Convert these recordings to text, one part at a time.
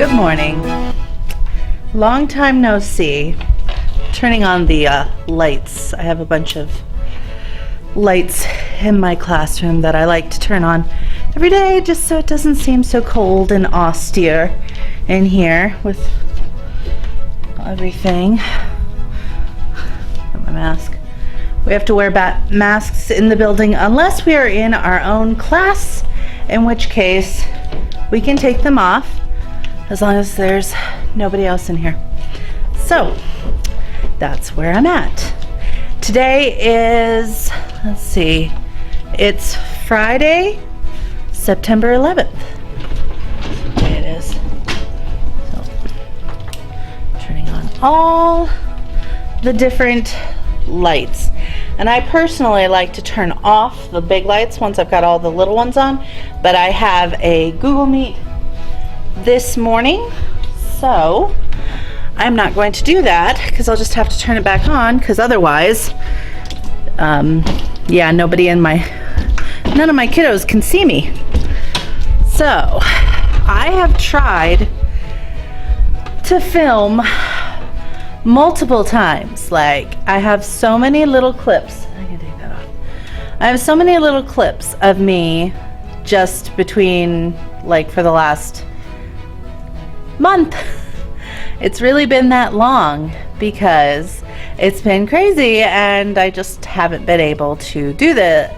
Good morning. Long time no see. Turning on the lights. I have a bunch of lights in my classroom that I like to turn on every day just so it doesn't seem so cold and austere in here with everything. Got my mask. We have to wear masks in the building unless we are in our own class, in which case we can take them off as long as there's nobody else in here. So that's where I'm at. Today is, let's see, it's Friday, September 11th. That's the way it is. So, turning on all the different lights. And I personally like to turn off the big lights once I've got all the little ones on, but I have a Google Meet this morning, so I'm not going to do that because I'll just have to turn it back on, because otherwise none of my kiddos can see me. So I have tried to film multiple times. Like, I have so many little clips. I can take that off. I have so many little clips of me just between, like, for the last month. It's really been that long because it's been crazy and I just haven't been able to do the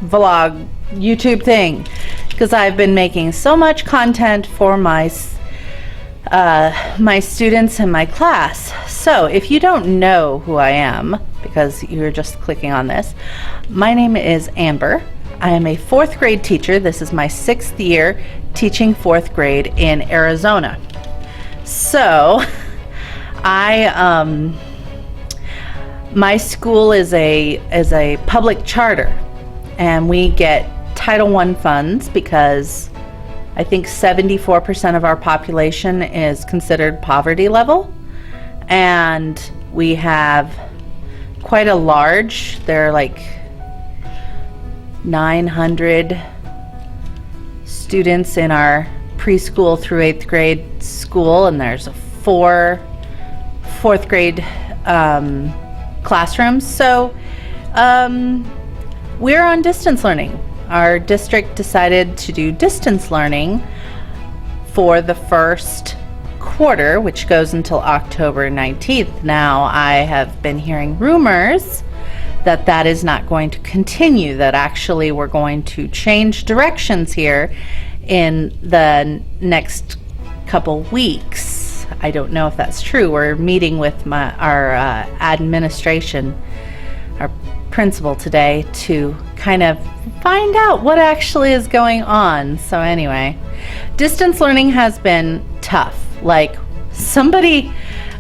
vlog YouTube thing because I've been making so much content for my students in my class. So if you don't know who I am, because you're just clicking on this, my name is Amber. I am a 4th grade teacher. This is my 6th year teaching 4th grade in Arizona. So my school is a public charter, and we get Title I funds because I think 74% of our population is considered poverty level, and we have quite a large, there are like 900 students in our preschool through 8th grade school, and there's 4 4th grade classrooms. So we're on distance learning. Our district decided to do distance learning for the first quarter, which goes until October 19th. Now, I have been hearing rumors that that is not going to continue, that actually we're going to change directions here in the next couple weeks. I don't know if that's true. We're meeting with our administration, our principal today, to kind of find out what actually is going on. So anyway, distance learning has been tough. Like,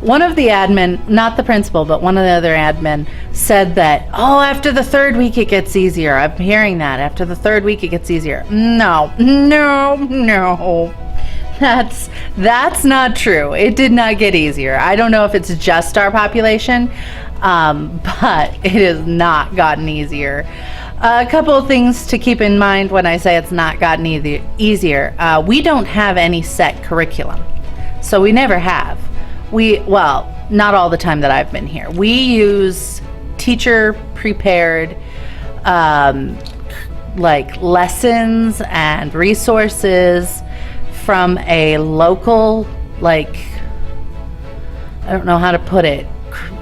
one of the admin, not the principal, but one of the other admin said that, after the 3rd week it gets easier. I'm hearing that. After the 3rd week it gets easier. No. That's not true. It did not get easier. I don't know if it's just our population, but it has not gotten easier. A couple of things to keep in mind when I say it's not gotten easier. We don't have any set curriculum. So we never have. Not all the time that I've been here. We use teacher-prepared lessons and resources from a local, I don't know how to put it,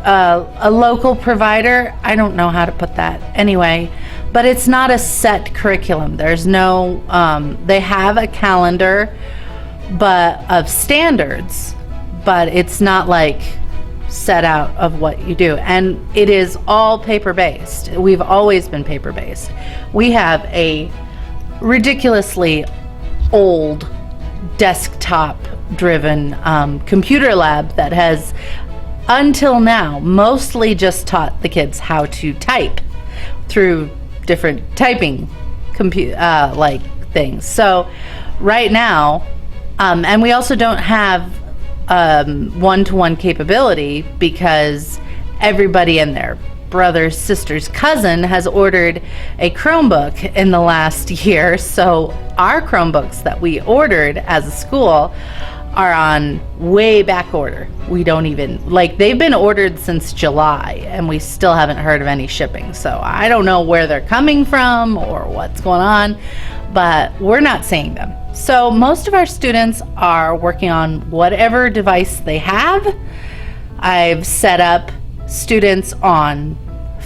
a local provider. I don't know how to put that. Anyway, but it's not a set curriculum. There's no, they have a calendar of standards, but it's not like set out of what you do. And it is all paper-based. We've always been paper-based. We have a ridiculously old desktop-driven computer lab that has, until now, mostly just taught the kids how to type through different typing things. So right now, and we also don't have one-to-one capability because everybody and their brother, sister's cousin has ordered a Chromebook in the last year. So our Chromebooks that we ordered as a school are on way back order. We don't even, like, they've been ordered since July and we still haven't heard of any shipping. So I don't know where they're coming from or what's going on, but we're not seeing them. So most of our students are working on whatever device they have. I've set up students on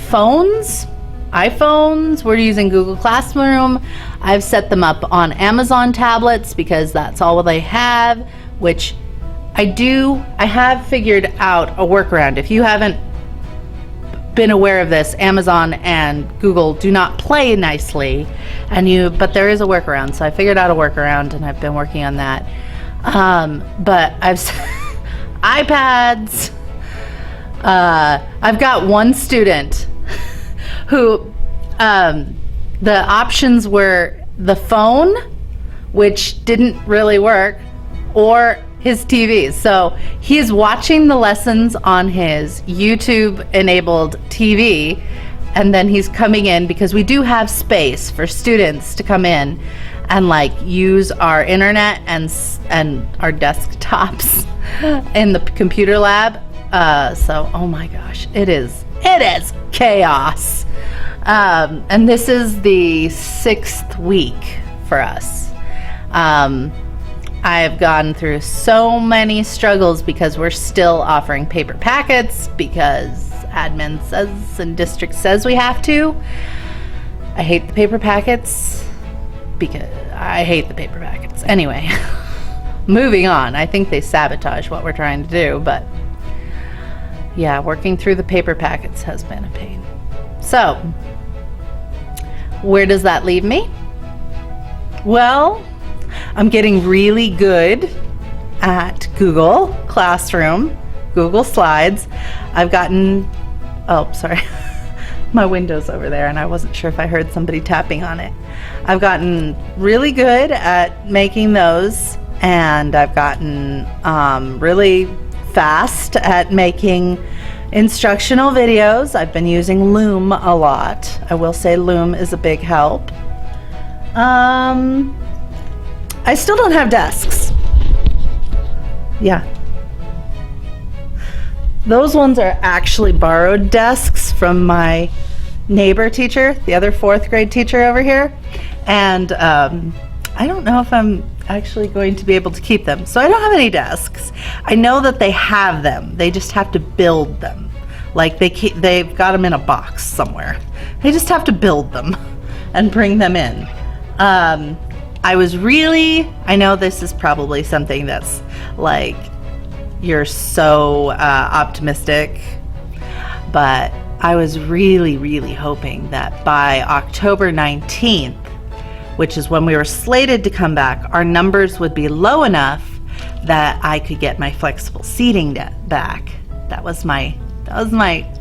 phones, iPhones. We're using Google Classroom. I've set them up on Amazon tablets because that's all they have, which I have figured out a workaround. If you haven't been aware of this, Amazon and Google do not play nicely, but there is a workaround. So I figured out a workaround and I've been working on that. But I've iPads. I've got one student who the options were the phone, which didn't really work, or his TV. So he's watching the lessons on his YouTube enabled TV, and then he's coming in because we do have space for students to come in and like use our internet and our desktops in the computer lab. So oh my gosh, it is chaos. And this is the 6th week for us. I've gone through so many struggles because we're still offering paper packets because admin says and district says we have to. I hate the paper packets because I hate the paper packets. Anyway, moving on. I think they sabotage what we're trying to do, but yeah, working through the paper packets has been a pain. So, where does that leave me? Well, I'm getting really good at Google Classroom, Google Slides. I've gotten, oh, sorry, my window's over there and I wasn't sure if I heard somebody tapping on it. I've gotten really good at making those, and I've gotten really fast at making instructional videos. I've been using Loom a lot. I will say Loom is a big help. I still don't have desks. Yeah. Those ones are actually borrowed desks from my neighbor teacher, the other 4th grade teacher over here. And I don't know if I'm actually going to be able to keep them. So I don't have any desks. I know that they have them. They just have to build them. Like they've got them in a box somewhere. They just have to build them and bring them in. I know this is probably something that's like, you're so optimistic, but I was really, really hoping that by October 19th, which is when we were slated to come back, our numbers would be low enough that I could get my flexible seating back. That was my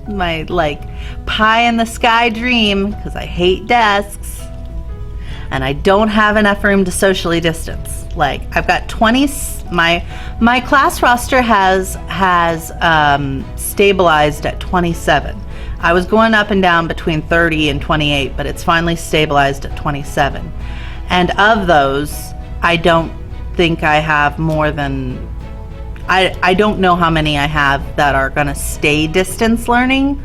like pie in the sky dream, because I hate desks and I don't have enough room to socially distance. Like, I've got 20, my class roster has stabilized at 27. I was going up and down between 30 and 28, but it's finally stabilized at 27. And of those, I don't think I have more than, I don't know how many I have that are going to stay distance learning,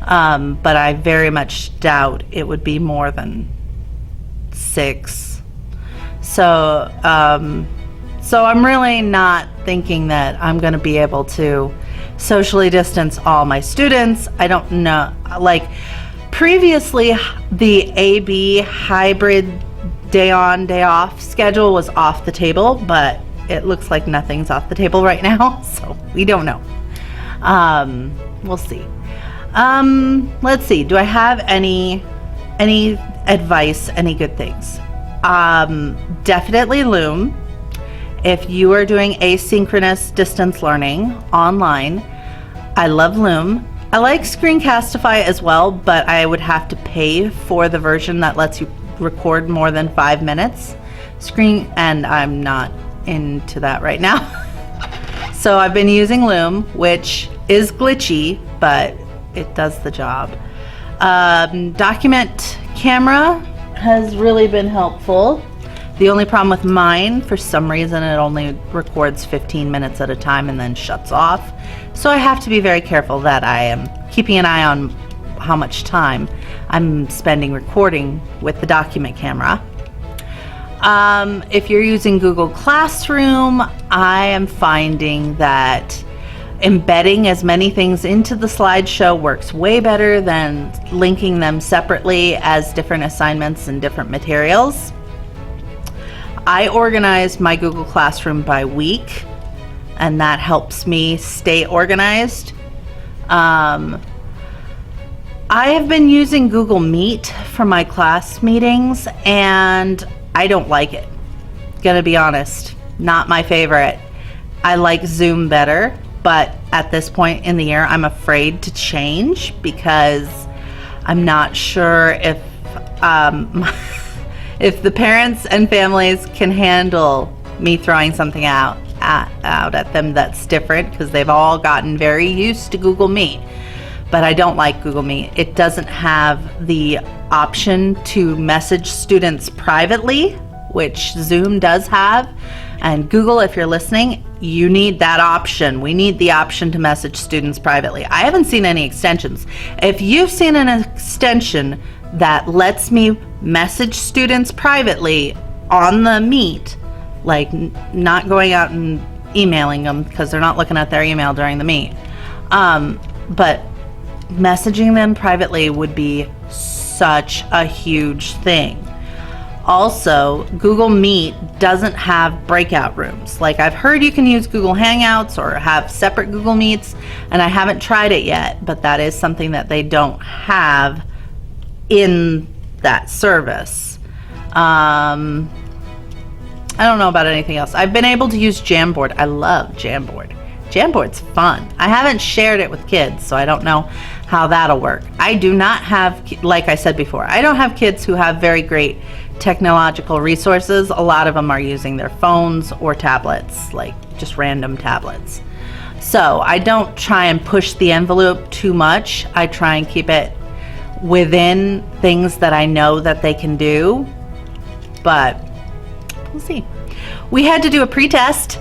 but I very much doubt it would be more than 6. So I'm really not thinking that I'm going to be able to socially distance all my students. I don't know. Like, previously, the AB hybrid day on, day off schedule was off the table, but it looks like nothing's off the table right now, so we don't know. We'll see. Let's see. Do I have any advice, any good things? Definitely Loom. If you are doing asynchronous distance learning online, I love Loom. I like Screencastify as well, but I would have to pay for the version that lets you record more than 5 minutes and I'm not into that right now. So I've been using Loom, which is glitchy, but it does the job. Document Camera has really been helpful. The only problem with mine, for some reason, it only records 15 minutes at a time and then shuts off. So I have to be very careful that I am keeping an eye on how much time I'm spending recording with the document camera. If you're using Google Classroom, I am finding that embedding as many things into the slideshow works way better than linking them separately as different assignments and different materials. I organize my Google Classroom by week, and that helps me stay organized. I have been using Google Meet for my class meetings, and I don't like it. Gonna be honest, not my favorite. I like Zoom better, but at this point in the year, I'm afraid to change because I'm not sure if if the parents and families can handle me throwing something out at them that's different, because they've all gotten very used to Google Meet. But I don't like Google Meet. It doesn't have the option to message students privately, which Zoom does have. And Google, if you're listening, you need that option. We need the option to message students privately. I haven't seen any extensions. If you've seen an extension that lets me message students privately on the Meet, like not going out and emailing them because they're not looking at their email during the Meet, but messaging them privately would be such a huge thing. Also, Google Meet doesn't have breakout rooms. Like, I've heard you can use Google Hangouts or have separate Google Meets, and I haven't tried it yet, but that is something that they don't have in that service. I don't know about anything else. I've been able to use Jamboard. I love Jamboard. Jamboard's fun. I haven't shared it with kids, so I don't know how that'll work. I do not have, like I said before, I don't have kids who have very great technological resources. A lot of them are using their phones or tablets, like just random tablets. So I don't try and push the envelope too much. I try and keep it within things that I know that they can do, but we'll see. We had to do a pretest.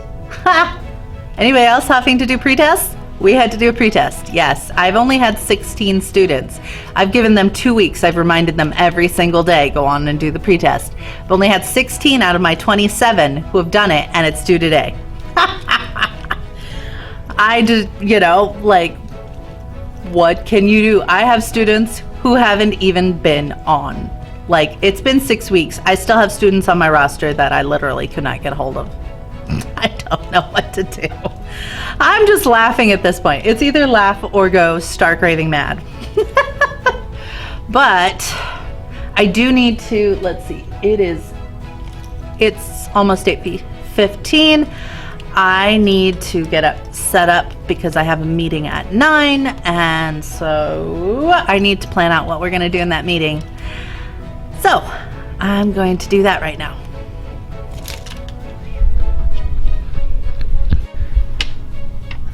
Anybody else having to do pretests? We had to do a pretest. Yes, I've only had 16 students. I've given them 2 weeks. I've reminded them every single day, go on and do the pretest. I've only had 16 out of my 27 who have done it, and it's due today. I just, like, what can you do? I have students who haven't even been on. Like, it's been 6 weeks. I still have students on my roster that I literally could not get a hold of. I don't know what to do. I'm just laughing at this point. It's either laugh or go stark raving mad. But I do need to, let's see, it's almost 8:15. I need to get set up because I have a meeting at 9, and so I need to plan out what we're going to do in that meeting. So I'm going to do that right now.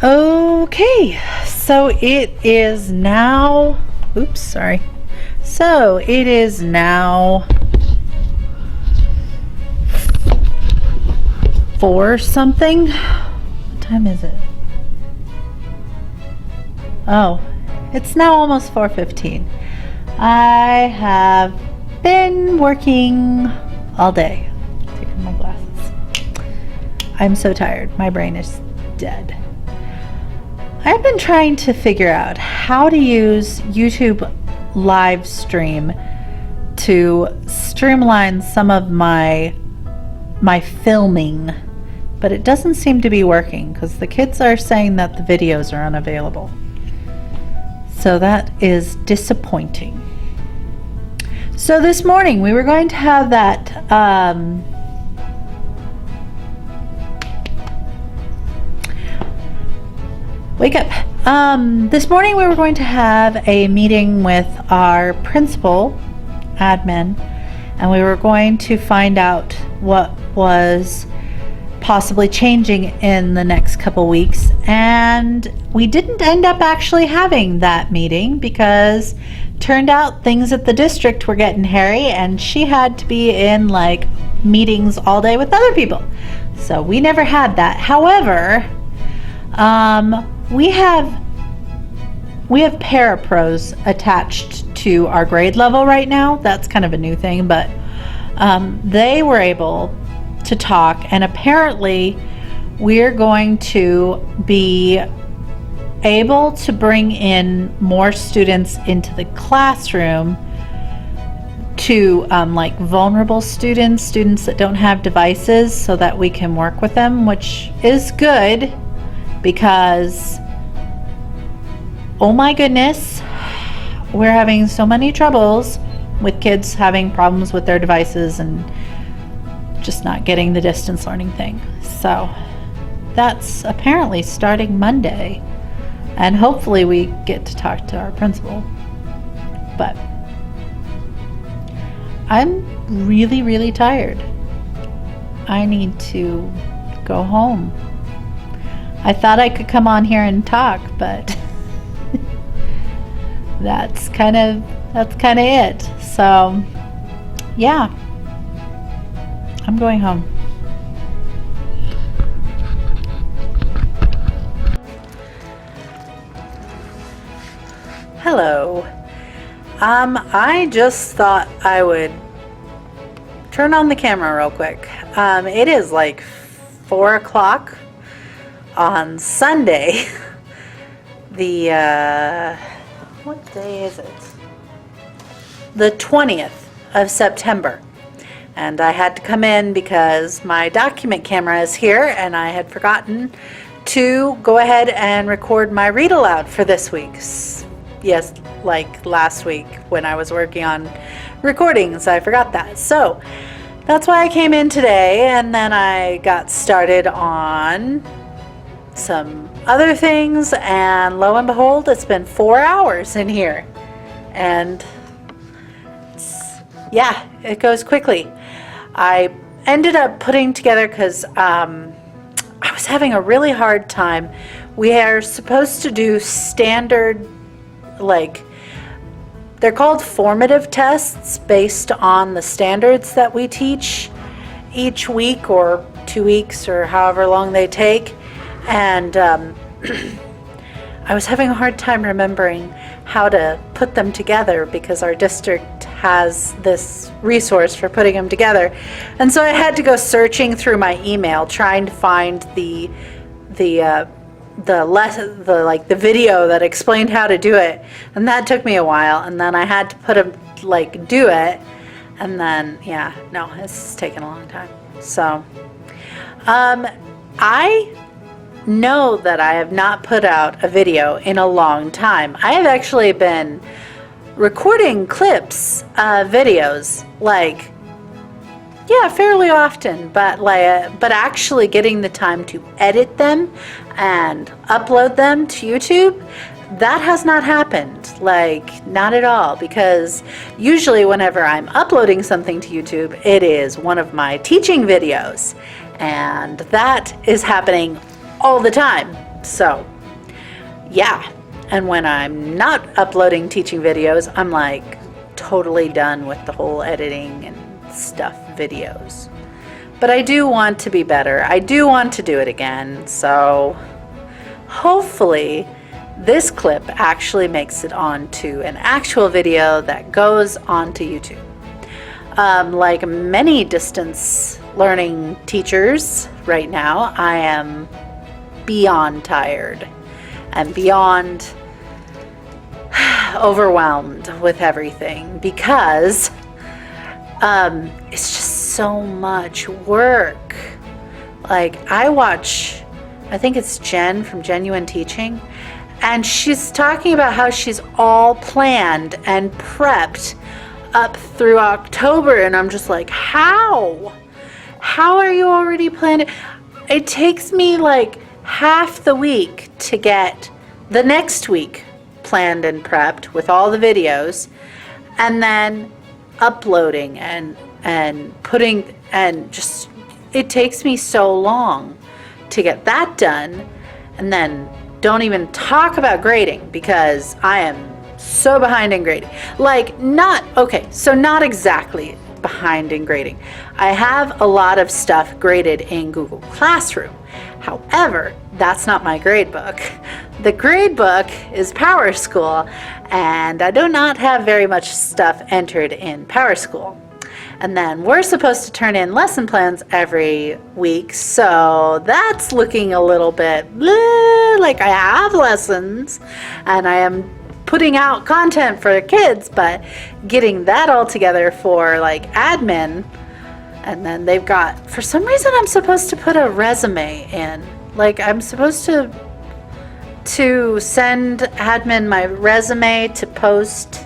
Okay, so it is now, So it is now 4 something. What time is it? Oh, it's now almost 4:15. I have been working all day. Take off my glasses. I'm so tired. My brain is dead. I've been trying to figure out how to use YouTube live stream to streamline some of my filming, but it doesn't seem to be working because the kids are saying that the videos are unavailable. So that is disappointing. So this morning we were going to have that wake up. This morning we were going to have a meeting with our principal, admin, and we were going to find out what was possibly changing in the next couple weeks, and we didn't end up actually having that meeting because turned out things at the district were getting hairy and she had to be in like meetings all day with other people. So we never had that. However, we have parapros attached to our grade level right now. That's kind of a new thing, but they were able to talk, and apparently we're going to be able to bring in more students into the classroom to like vulnerable students that don't have devices, so that we can work with them, which is good because, oh my goodness, we're having so many troubles with kids having problems with their devices and just not getting the distance learning thing. So that's apparently starting Monday, and hopefully we get to talk to our principal. But I'm really, really tired. I need to go home. I thought I could come on here and talk, but that's kind of it. So yeah, I'm going home. Hello. I just thought I would turn on the camera real quick. It is like 4 o'clock on Sunday. What day is it? The 20th of September. And I had to come in because my document camera is here, and I had forgotten to go ahead and record my read aloud for this week. Yes, like last week when I was working on recordings, I forgot that. So that's why I came in today, and then I got started on some other things, and lo and behold, it's been 4 hours in here. And yeah, it goes quickly. I ended up putting together, because I was having a really hard time. We are supposed to do standard, like, they're called formative tests based on the standards that we teach each week or 2 weeks or however long they take. And I was having a hard time remembering how to put them together, because our district has this resource for putting them together. And so I had to go searching through my email trying to find the video that explained how to do it, and that took me a while. And then I had to do it, and then it's taken a long time. So I know that I have not put out a video in a long time. I have actually been recording clips of videos fairly often, but actually getting the time to edit them and upload them to YouTube, that has not happened. Not at all, because usually whenever I'm uploading something to YouTube, it is one of my teaching videos, and that is happening all the time. So yeah, and when I'm not uploading teaching videos, I'm totally done with the whole editing and stuff videos. But I do want to be better. I do want to do it again. So hopefully this clip actually makes it onto an actual video that goes onto YouTube. Like many distance learning teachers right now, I am beyond tired and beyond overwhelmed with everything, because it's just so much work. I think it's Jen from Genuine Teaching, and she's talking about how she's all planned and prepped up through October, and I'm just like, how are you already planning? It takes me half the week to get the next week planned and prepped with all the videos, and then uploading and putting, and just, it takes me so long to get that done. And then don't even talk about grading, because I am so behind in grading. Not exactly behind in grading. I have a lot of stuff graded in Google Classroom. However, that's not my grade book. The grade book is PowerSchool, and I do not have very much stuff entered in PowerSchool. And then we're supposed to turn in lesson plans every week, so that's looking a little bit like I have lessons and I am putting out content for the kids, but getting that all together for like admin. And then they've got, for some reason I'm supposed to put a resume in. Like I'm supposed to send admin my resume to post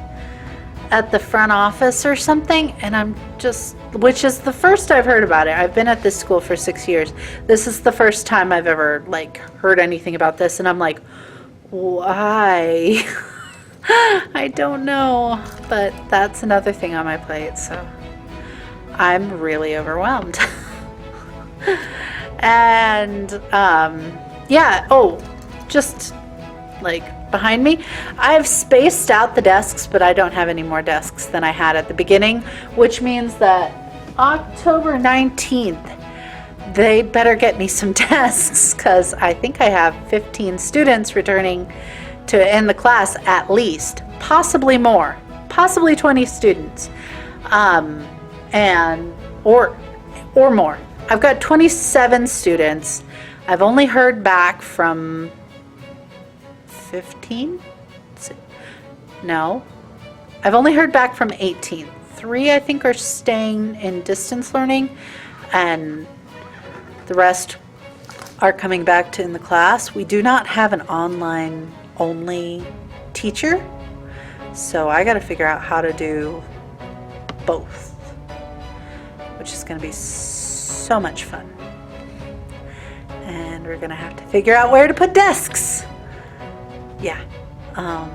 at the front office or something, and I'm just, which is the first I've heard about it. I've been at this school for 6 years. This is the first time I've ever like heard anything about this, and I'm like, why? I don't know, but that's another thing on my plate, so I'm really overwhelmed. And yeah, oh, just like behind me, I've spaced out the desks, but I don't have any more desks than I had at the beginning, which means that October 19th, they better get me some desks, because I think I have 15 students returning to in the class at least, possibly more, possibly 20 students, and or more. I've got 27 students. I've only heard back from 15? No. I've only heard back from 18. 3, I think, are staying in distance learning, and the rest are coming back to in the class. We do not have an online only teacher, so I got to figure out how to do both, which is going to be so much fun. And we're going to have to figure out where to put desks. Yeah. I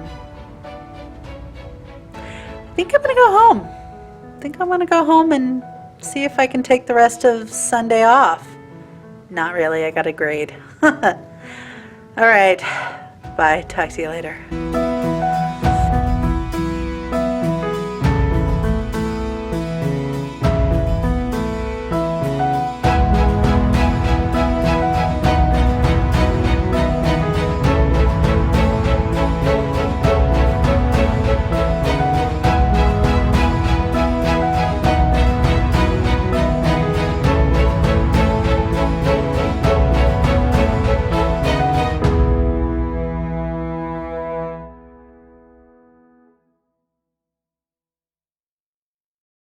think I'm going to go home. I think I'm going to go home and see if I can take the rest of Sunday off. Not really. I got a grade. All right. Bye. Talk to you later.